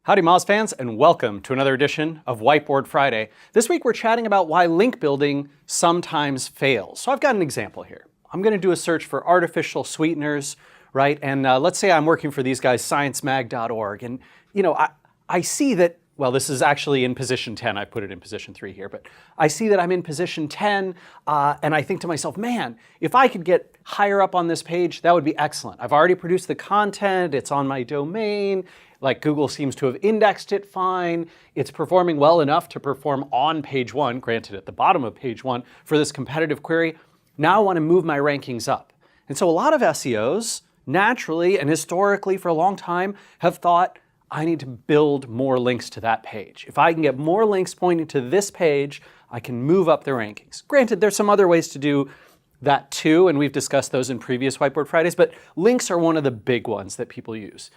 Howdy Moz fans, and welcome to another edition of Whiteboard Friday. This week we're chatting about why link building sometimes fails. So I've got an example here. I'm going to do a search for artificial sweeteners, right? And let's say I'm working for these guys, sciencemag.org, and I see that, well, this is actually in position 10. I put it in position 3 here, but I see that I'm in position 10, and I think to myself, man, if I could get higher up on this page, that would be excellent. I've already produced the content, it's on my domain, like Google seems to have indexed it fine, it's performing well enough to perform on page 1, granted at the bottom of page 1, for this competitive query. Now I want to move my rankings up. And so a lot of SEOs, naturally and historically for a long time, have thought, I need to build more links to that page. If I can get more links pointing to this page, I can move up the rankings. Granted, there's some other ways to do that too, and we've discussed those in previous Whiteboard Fridays, but links are one of the big ones that people use.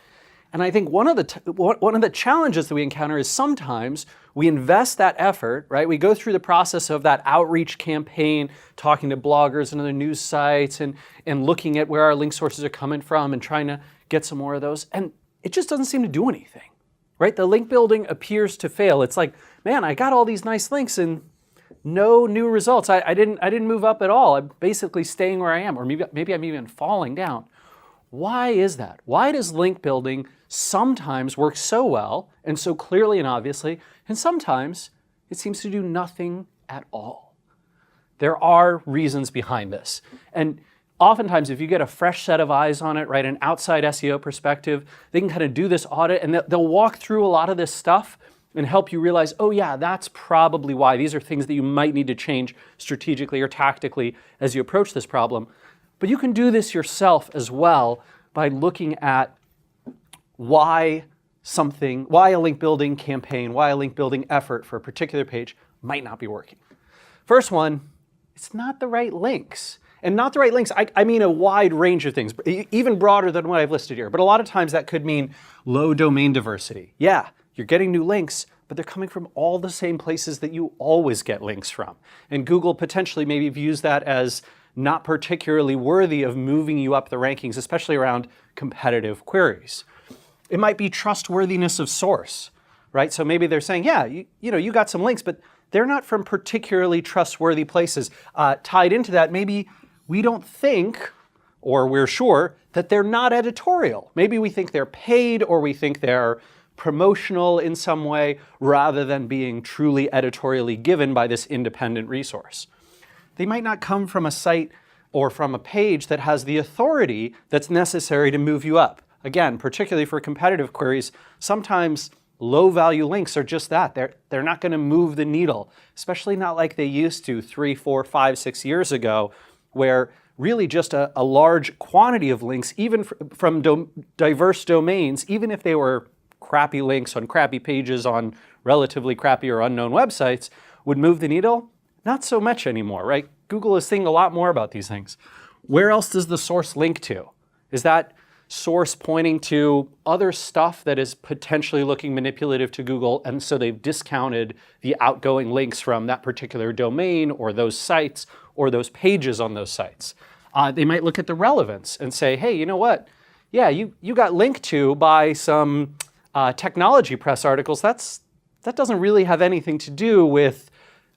And I think one of the challenges that we encounter is sometimes we invest that effort, right? We go through the process of that outreach campaign, talking to bloggers and other news sites and looking at where our link sources are coming from and trying to get some more of those. And it just doesn't seem to do anything, right? The link building appears to fail. It's like, man, I got all these nice links and no new results. I didn't move up at all. I'm basically staying where I am, or maybe I'm even falling down. Why is that? Why does link building sometimes work so well and so clearly and obviously, and sometimes it seems to do nothing at all? There are reasons behind this. And oftentimes, if you get a fresh set of eyes on it, right, an outside SEO perspective, they can kind of do this audit and they'll walk through a lot of this stuff and help you realize, oh yeah, that's probably why. These are things that you might need to change strategically or tactically as you approach this problem. But you can do this yourself as well by looking at why a link building campaign, why a link building effort for a particular page might not be working. First one, it's not the right links. And not the right links, I mean a wide range of things, even broader than what I've listed here. But a lot of times that could mean low domain diversity. Yeah, you're getting new links, but they're coming from all the same places that you always get links from. And Google potentially maybe views that as not particularly worthy of moving you up the rankings, especially around competitive queries. It might be trustworthiness of source, right? So maybe they're saying, yeah, you got some links, but they're not from particularly trustworthy places. Tied into that, maybe we don't think, or we're sure, that they're not editorial. Maybe we think they're paid, or we think they're promotional in some way, rather than being truly editorially given by this independent resource. They might not come from a site or from a page that has the authority that's necessary to move you up. Again, particularly for competitive queries, sometimes low-value links are just that. They're not going to move the needle, especially not like they used to 3, 4, 5, 6 years ago, where really just a large quantity of links, even from diverse domains, even if they were crappy links on crappy pages on relatively crappy or unknown websites, would move the needle. Not so much anymore, right? Google is thinking a lot more about these things. Where else does the source link to? Is that source pointing to other stuff that is potentially looking manipulative to Google, and so they've discounted the outgoing links from that particular domain or those sites or those pages on those sites? They might look at the relevance and say, hey, you know what? Yeah, you got linked to by some technology press articles. That doesn't really have anything to do with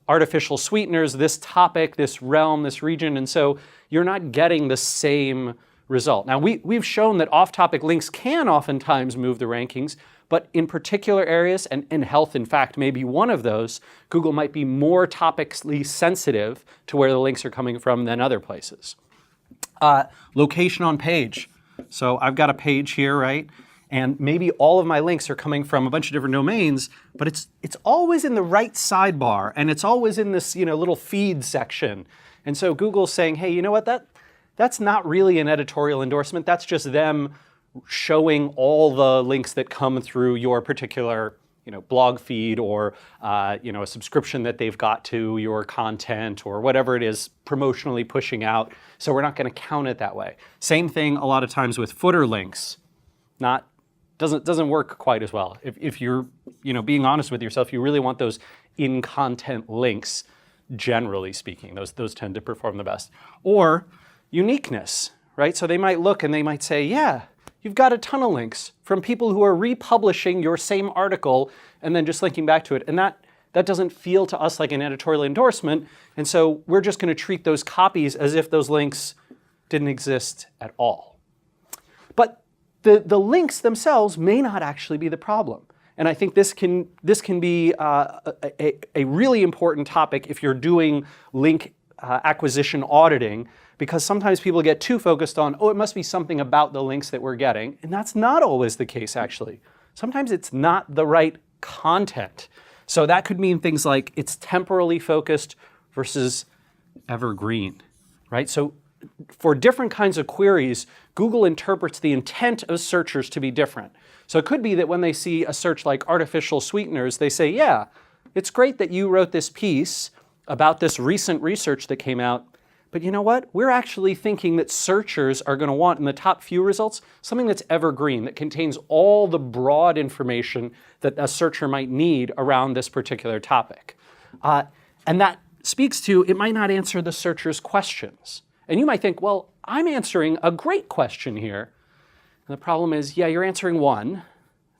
artificial sweeteners, this topic, this realm, this region, and so you're not getting the same result. Now, we've shown that off-topic links can oftentimes move the rankings, but in particular areas, and health, in fact, may be one of those, Google might be more topically sensitive to where the links are coming from than other places. Location on page. So I've got a page here, right? And maybe all of my links are coming from a bunch of different domains, but it's always in the right sidebar, and it's always in this little feed section. And so Google's saying, hey, you know what? That's not really an editorial endorsement. That's just them showing all the links that come through your particular blog feed or a subscription that they've got to your content or whatever it is promotionally pushing out. So we're not going to count it that way. Same thing a lot of times with footer links. Doesn't work quite as well. If you're being honest with yourself, you really want those in-content links, generally speaking. Those tend to perform the best. Or uniqueness, right? So they might look and they might say, yeah, you've got a ton of links from people who are republishing your same article and then just linking back to it. And that doesn't feel to us like an editorial endorsement. And so we're just going to treat those copies as if those links didn't exist at all. But the links themselves may not actually be the problem. And I think this can be a really important topic if you're doing link acquisition auditing, because sometimes people get too focused on, oh, it must be something about the links that we're getting. And that's not always the case, actually. Sometimes it's not the right content. So that could mean things like it's temporally focused versus evergreen, right? So for different kinds of queries, Google interprets the intent of searchers to be different. So it could be that when they see a search like artificial sweeteners, they say, yeah, it's great that you wrote this piece about this recent research that came out, but you know what? We're actually thinking that searchers are going to want in the top few results something that's evergreen, that contains all the broad information that a searcher might need around this particular topic. And that speaks to, it might not answer the searcher's questions. And you might think, well, I'm answering a great question here. And the problem is, yeah, you're answering one.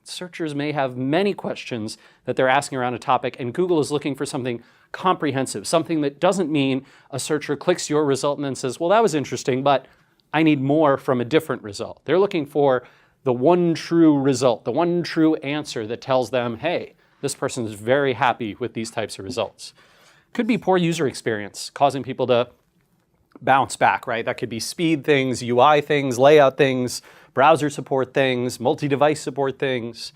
Searchers may have many questions that they're asking around a topic, and Google is looking for something comprehensive, something that doesn't mean a searcher clicks your result and then says, well, that was interesting, but I need more from a different result. They're looking for the one true result, the one true answer that tells them, hey, this person is very happy with these types of results. Could be poor user experience, causing people to bounce back, right? That could be speed things, UI things, layout things, browser support things, multi-device support things.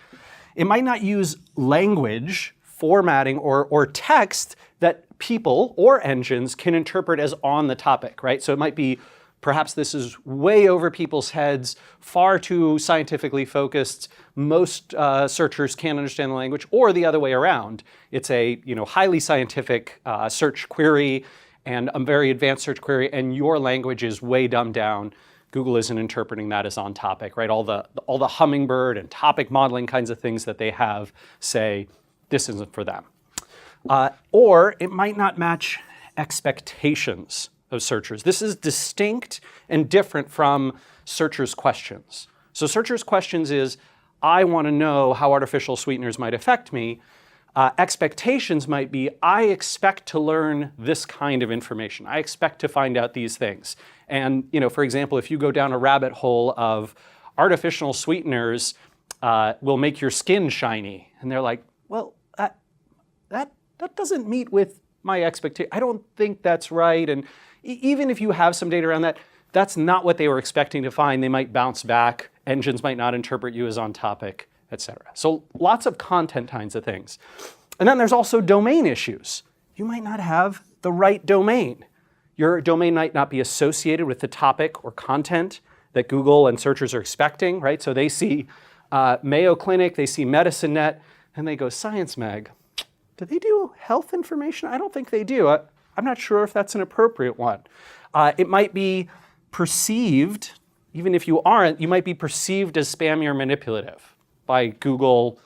It might not use language, formatting, or text that people or engines can interpret as on the topic, right? So it might be, perhaps this is way over people's heads, far too scientifically focused. Most searchers can't understand the language, or the other way around. It's a highly scientific search query and a very advanced search query, and your language is way dumbed down. Google isn't interpreting that as on topic, right? All the hummingbird and topic modeling kinds of things that they have say, this isn't for them. Or it might not match expectations of searchers. This is distinct and different from searchers' questions. So searchers' questions is, I want to know how artificial sweeteners might affect me. Expectations might be, I expect to learn this kind of information. I expect to find out these things. And for example, if you go down a rabbit hole of artificial sweeteners will make your skin shiny, and they're like, well, that doesn't meet with my expectation. I don't think that's right. And even if you have some data around that, that's not what they were expecting to find. They might bounce back. Engines might not interpret you as on topic, etc. So lots of content kinds of things. And then there's also domain issues. You might not have the right domain. Your domain might not be associated with the topic or content that Google and searchers are expecting, right? So they see Mayo Clinic, they see MedicineNet, and they go, Science Mag. Do they do health information? I don't think they do. I'm not sure if that's an appropriate one. It might be perceived, even if you aren't, you might be perceived as spammy or manipulative by Google,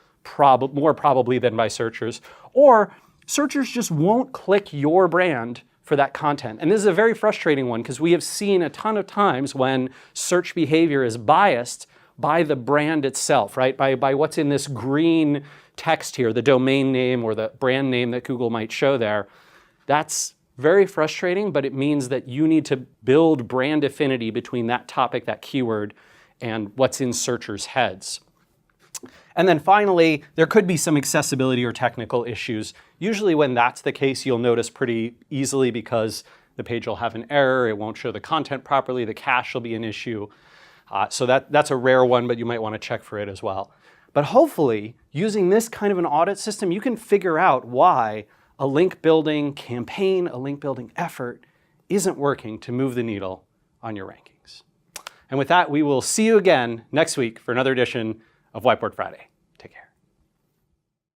more probably than by searchers. Or searchers just won't click your brand for that content. And this is a very frustrating one because we have seen a ton of times when search behavior is biased by the brand itself, right? By what's in this green text here, the domain name or the brand name that Google might show there. That's very frustrating, but it means that you need to build brand affinity between that topic, that keyword, and what's in searchers' heads. And then finally, there could be some accessibility or technical issues. Usually when that's the case, you'll notice pretty easily because the page will have an error, it won't show the content properly, the cache will be an issue. So that's a rare one, but you might want to check for it as well. But hopefully, using this kind of an audit system, you can figure out why a link building campaign, a link building effort isn't working to move the needle on your rankings. And with that, we will see you again next week for another edition of Whiteboard Friday.